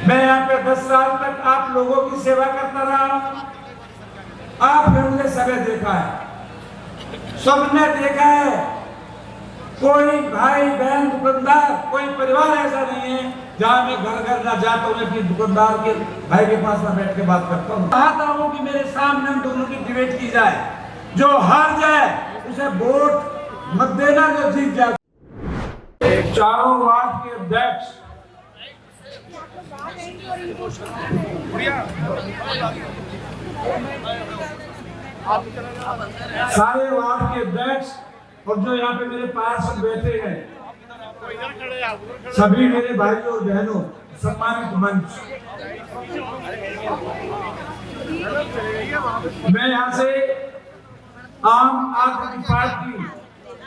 मैं यहाँ पे 10 साल तक आप लोगों की सेवा करता रहा। आपने मुझे सबे देखा है, सबने देखा है। कोई भाई बहन दुकानदार, कोई परिवार ऐसा नहीं है जहां मैं घर घर ना जाता हूँ कि दुकानदार के भाई के पास ना बैठ के बात करता हूँ। चाहता हूँ कि मेरे सामने हम दोनों की डिबेट की जाए। जो हार जाए उसे वोट मत देना, जो जीत जाए। चारों वार्ड के अध्यक्ष सारे वार्ड के अध्यक्ष और जो यहाँ पे मेरे पास बैठे हैं, सभी मेरे भाइयों और बहनों, सम्मानित मंच, मैं यहाँ से आम आदमी पार्टी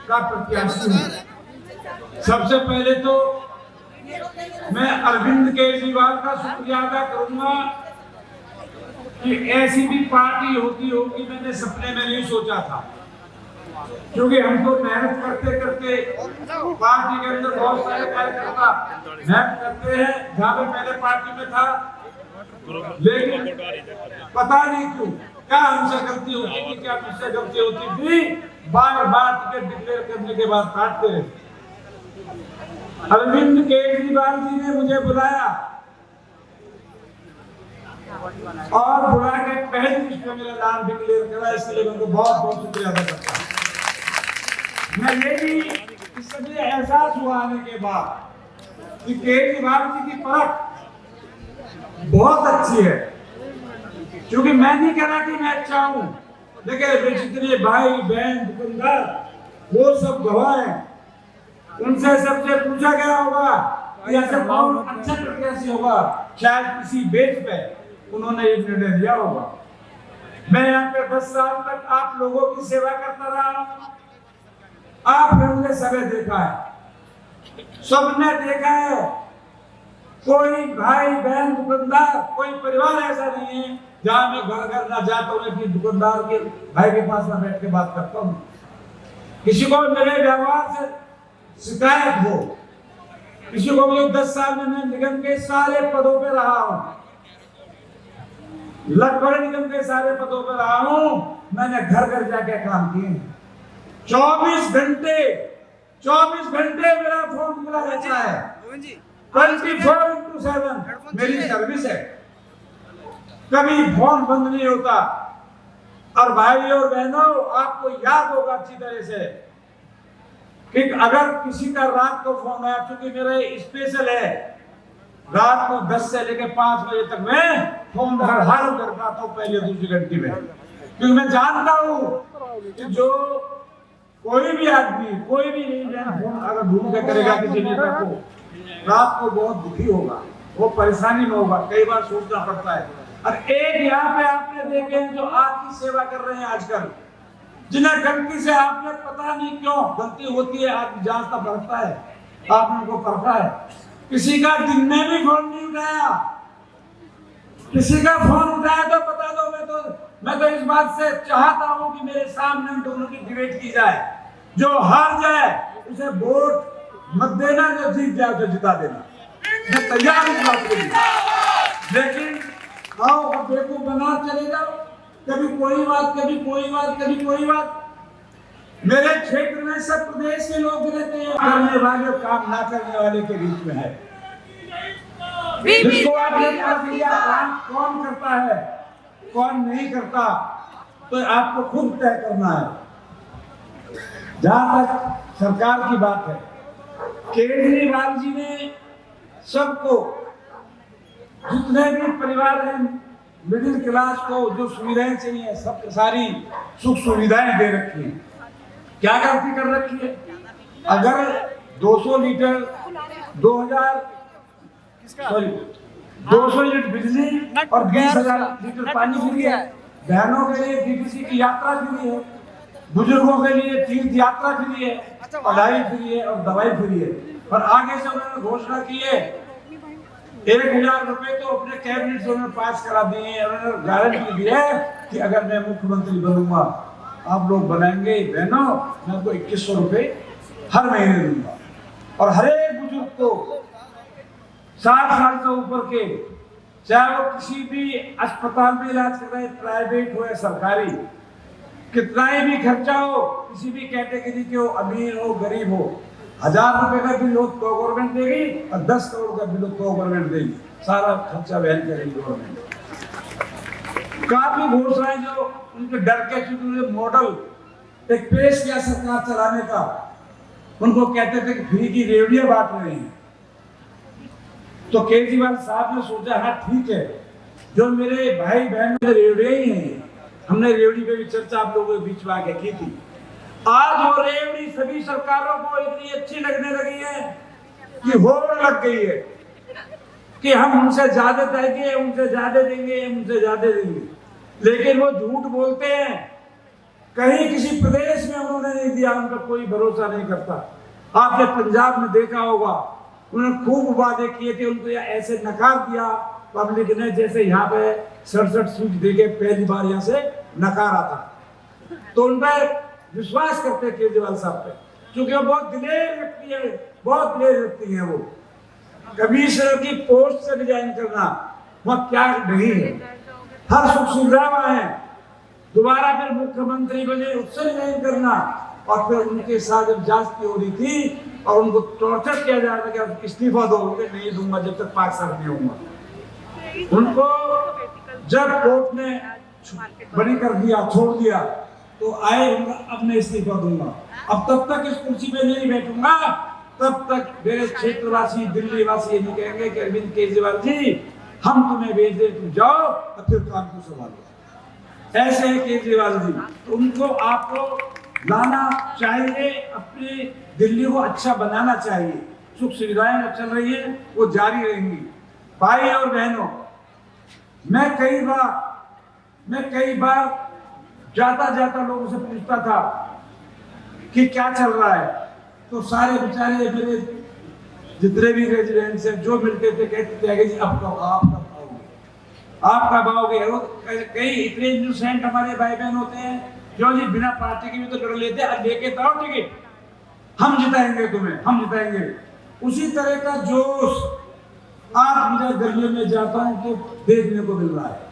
का प्रत्याशी हूँ। सबसे पहले तो मैं अरविंद केजरीवाल का शुक्रिया अदा करूंगा कि ऐसी भी पार्टी होती होगी, मैंने सपने में नहीं सोचा था। क्योंकि हम तो मेहनत करते करते पार्टी के अंदर बहुत सारे कार्यकर्ता मेहनत करते हैं, जहां पे पहले पार्टी में था, लेकिन पता नहीं क्यों क्या हमसे गलती होती थी, क्या मुझसे गलती होती थी, बार बार टिकट डिक्लेयर करने के बाद काटते रहे। अरविंद केजरीवाल जी ने मुझे बुलाया और बुला के पहली लिस्ट में मेरा नाम डिक्लेयर करा, इसलिए मैं उनको बहुत बहुत शुक्रिया अदा करता हूं। मैं ये भी इससे मुझे एहसास हुआ आने के बाद कि केजरीवाल जी की परख बहुत अच्छी है, क्योंकि मैं नहीं कह रहा कि मैं अच्छा हूं, लेकिन जितने भाई बहन दुकानदार वो सब गवाह हैं, उनसे सबसे पूछा गया होगा कि ऐसा कौन अच्छा प्रत्याशी होगा, शायद किसी बेच पे उन्होंने एक निर्णय लिया होगा। मैं यहाँ पे 10 साल तक आप लोगों की सेवा करता रहा। आपने मुझे सबे देखा है, सबने देखा है। कोई भाई बहन दुकानदार, कोई परिवार ऐसा नहीं है जहां मैं घर घर ना जाता हूँ कि दुकानदार के भाई के पास ना बैठ के बात करता हूँ। किसी को मेरे व्यवहार से शिकायत हो, किसी को भी 10 साल में मैं निगम के सारे पदों पे रहा हूं, लगभग निगम के सारे पदों पे रहा हूं, मैंने घर घर जाके काम किए। 24 घंटे मेरा फोन खुला रहता है, 24x7 मेरी सर्विस है, कभी फोन बंद नहीं होता। और भाई और बहनों, आपको याद होगा अच्छी तरह से कि अगर किसी का रात को फोन आया, क्योंकि मेरा स्पेशल है, रात को 10 से लेकर 5 बजे तक मैं फोन हर करता था पहले दूसरी घंटी में, क्योंकि मैं जानता हूँ कि जो कोई भी आदमी, कोई भी फोन अगर ढूंढ के करेगा किसी नेता को, रात को बहुत दुखी होगा, वो परेशानी में होगा, कई बार सोचना पड़ता है। और एक यहाँ पे आपने देखे जो आपकी सेवा कर रहे हैं आजकल, जिन्हें गलती से आपने पता नहीं क्यों गलती होती है, आप जांचता पड़ता है, आपने उनको परखा है, किसी का दिन में भी फोन नहीं उठाया, किसी का फोन उठाया तो बता दो। मैं तो इस बात से चाहता हूं कि मेरे सामने हम दोनों की डिबेट की जाए। जो हार जाए उसे वोट मत देना, जो जीत जाए उसे जिता देना। मैं तैयार हूं बात के लिए, लेकिन आओ अब देखो बना चले जाओ, कभी कोई बात, कभी कोई बात, कभी कोई बात। मेरे क्षेत्र में सब प्रदेश के लोग रहते हैं, करने वाले काम ना करने वाले के बीच में है। जिसको आपने कर दिया, काम कौन करता है कौन नहीं करता, तो आपको खुद तय करना है। जहां तक सरकार की बात है, केजरीवाल जी ने सबको, जितने भी परिवार हैं, मिडिल क्लास को जो सुविधाएं चाहिए, सब सारी सुख सुविधाएं दे रखी है। क्या गलती कर रखी है? अगर 200 लीटर 200 यूनिट बिजली और 20,000 लीटर पानी फ्री है, बहनों के लिए डीटीसी की यात्रा फ्री है, बुजुर्गों के लिए तीर्थ यात्रा फ्री है, पढ़ाई फ्री है और दवाई फ्री है। और आगे से उन्होंने घोषणा की है 1,000 रुपए तो अपने कैबिनेट से उन्होंने पास करा दिए हैं। उन्होंने गारंटी दी है कि अगर मैं मुख्यमंत्री बनूंगा, आप लोग बनाएंगे बहनों, मैं आपको 2100 रुपए हर महीने दूंगा। और हर एक बुजुर्ग को 60 साल से ऊपर के, चाहे वो किसी भी अस्पताल में इलाज कर रहे, प्राइवेट हो या सरकारी, कितना ही भी खर्चा हो, किसी भी कैटेगरी के हो, अमीर हो गरीब हो, 1000 रुपए का बिल हो तो गवर्नमेंट देगी, और 10 करोड़ का बिल हो तो गवर्नमेंट देगी, सारा खर्चा वहन करेगी गवर्नमेंट। काफी घोषणाएं जो उनके डर के चुके मॉडल एक पेश किया सरकार चलाने का, उनको कहते थे कि फ्री की रेवड़ियां बांट रहे हैं। तो केजरीवाल साहब ने सोचा हाँ ठीक है, जो मेरे भाई बहन रेवड़ियां ही हैं, हमने रेवड़ी पे भी चर्चा आप लोगों के बीच में आके की थी। आज वो रेवड़ी सभी सरकारों को इतनी अच्छी लगने लगी है कि होड़ लग गई है कि हम उनसे ज्यादा देंगे, उनसे ज्यादा देंगे, उनसे ज्यादा देंगे, लेकिन वो झूठ बोलते हैं। कहीं किसी प्रदेश में उन्होंने नहीं दिया, उनका कोई भरोसा नहीं करता। आपने पंजाब में देखा होगा, उन्होंने खूब वादे किए थे, उनको ऐसे नकार दिया पब्लिक ने जैसे यहाँ पे 67 सीट देके पहली बार यहाँ से नकारा था। तो उन पर विश्वास करते केजरीवाल साहब पे, क्योंकि वो बहुत दिलेर व्यक्ति है, बहुत दिलेर व्यक्ति है। वो कमिश्नर की पोस्ट से रिजाइन करना वह क्या नहीं है, हर सुख सुविधा वहां है, दोबारा फिर मुख्यमंत्री बने उससे रिजाइन करना, और फिर उनके साथ जब जांच हो रही थी और उनको टॉर्चर किया जा रहा था कि आप इस्तीफा दो, नहीं दूंगा जब तक पाक साफ नहीं होऊंगा। उनको जब कोर्ट ने बरी कर दिया, छोड़ दिया, तो आए अब मैं इस्तीफा दूंगा, अब तब तक इस कुर्सी पे नहीं बैठूंगा, तब तक मेरे क्षेत्रवासी दिल्ली वासी ये कहेंगे कि अरविंद केजरीवाल जी हम तुम्हें भेज दे, तुम जाओ और फिर काम को संभालो। ऐसे है केजरीवाल जी, तो उनको आपको लाना चाहिए, अपनी दिल्ली को अच्छा बनाना चाहिए। सुख सुविधाएं चल रही है वो जारी रहेंगी। भाई और बहनों, मैं कई बार जाता लोगों से पूछता था कि क्या चल रहा है, तो सारे बेचारे मेरे जितने भी रेजिडेंट्स हैं जो मिलते थे कहते थे जी अब आप कब आओगे। कई इतने इनोसेंट हमारे भाई बहन होते हैं जो जी बिना पार्टी के भी तो लड़ लेते हैं, लेके तो आओ टिकट, हम जिताएंगे तुम्हें, हम जिताएंगे। उसी तरह का जोश आज मुझे गलियों में जाता हूं तो देखने को मिल रहा है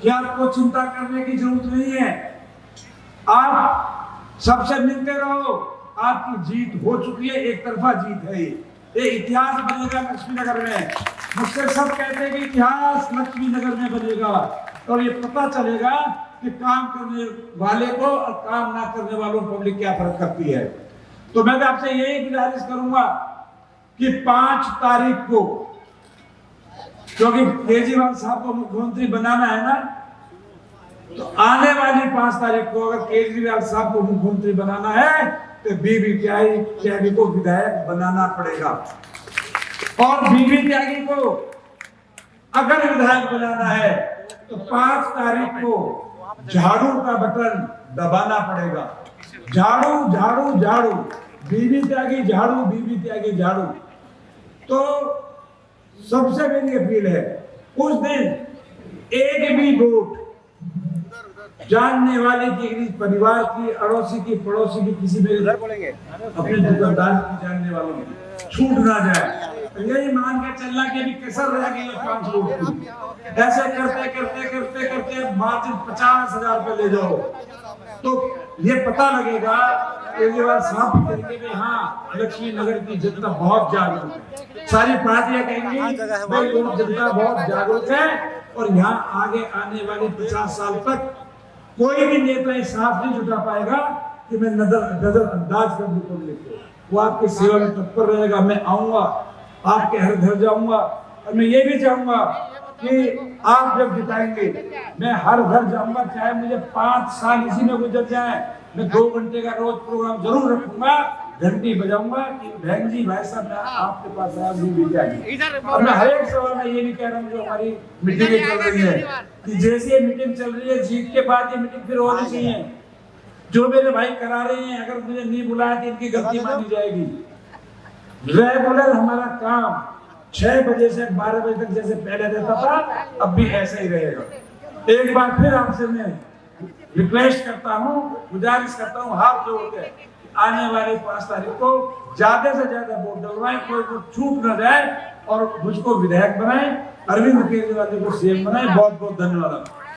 कि आपको चिंता करने की जरूरत नहीं है, आप सबसे मिलते रहो, आपकी जीत हो चुकी है, एक तरफा जीत है। ये इतिहास बनेगा लक्ष्मी नगर में, मुझसे सब कहते हैं कि इतिहास लक्ष्मी नगर में बनेगा, और ये पता चलेगा कि काम करने वाले को और काम ना करने वालों को पब्लिक क्या फर्क करती है। तो मैं आपसे यही गुजारिश करूंगा कि 5 तारीख को, क्योंकि केजरीवाल साहब को मुख्यमंत्री बनाना है ना, तो आने वाली 5 तारीख को अगर केजरीवाल साहब को मुख्यमंत्री बनाना है तो बीबी त्यागी को विधायक बनाना पड़ेगा, और बीबी त्यागी को अगर विधायक बनाना है तो 5 तारीख को झाड़ू का बटन दबाना पड़ेगा। झाड़ू झाड़ू झाड़ू, बीबी त्यागी झाड़ू, बीबी त्यागी झाड़ू। तो सबसे मेरी अपील है, उस दिन एक भी वोट जानने वाले की, परिवार की, अड़ोसी की, पड़ोसी की, किसी भी अपने दुकानदार की जानने वालों की छूट ना जाए। यही मान के चलना कि अभी कसर रह गई है 5 वोट की। ऐसे करते करते करते करते मार्जिन 50,000 रुपए ले जाओ तो ये पता लगेगा केजरीवाल साहब कहेंगे कि हाँ लक्ष्मी नगर की जनता बहुत जागरूक है, सारी पार्टियां कहेंगी भाई जनता बहुत जागरूक है, और यहाँ आगे आने वाले 50 साल तक कोई भी नेता इस साथ नहीं जुटा पाएगा कि मैं नजरअंदाज कर दूं पब्लिक को। वो आपकी सेवा में तत्पर रहेगा। मैं आऊंगा, आपके हर घर जाऊंगा, और मैं ये भी चाहूंगा कि आप जब जिताएंगे मैं हर घर जाऊंगा, चाहे मुझे 5 साल इसी में गुजर जाए, मैं 2 घंटे का रोज प्रोग्राम जरूर रखूंगा, घंटी बजाऊंगा कि बहन जी भाई साहब आपके पास आया भी जाएगी। और मैं हर एक सवाल में ये नहीं कह रहा हूँ, जो हमारी मीटिंग चल रही है कि जैसे ये मीटिंग चल रही है जीत के बाद ये मीटिंग फिर होनी चाहिए। जो मेरे भाई करा रहे हैं, अगर मुझे नहीं बुलाया तो इनकी गलती मानी जाएगी। रेगुलर हमारा काम 6 बजे से 12 बजे तक जैसे पहले रहता था, अब भी ऐसा ही रहेगा। एक बार फिर आपसे मैं रिक्वेस्ट करता हूँ, गुजारिश करता हूँ हाथ जोड़ के, आने वाले 5 तारीख को ज्यादा से ज्यादा वोट डलवाएं, कोई छूट न जाए। और मुझको विधायक बनाए, अरविंद केजरीवाल जी को सीएम बनाए। बहुत बहुत धन्यवाद।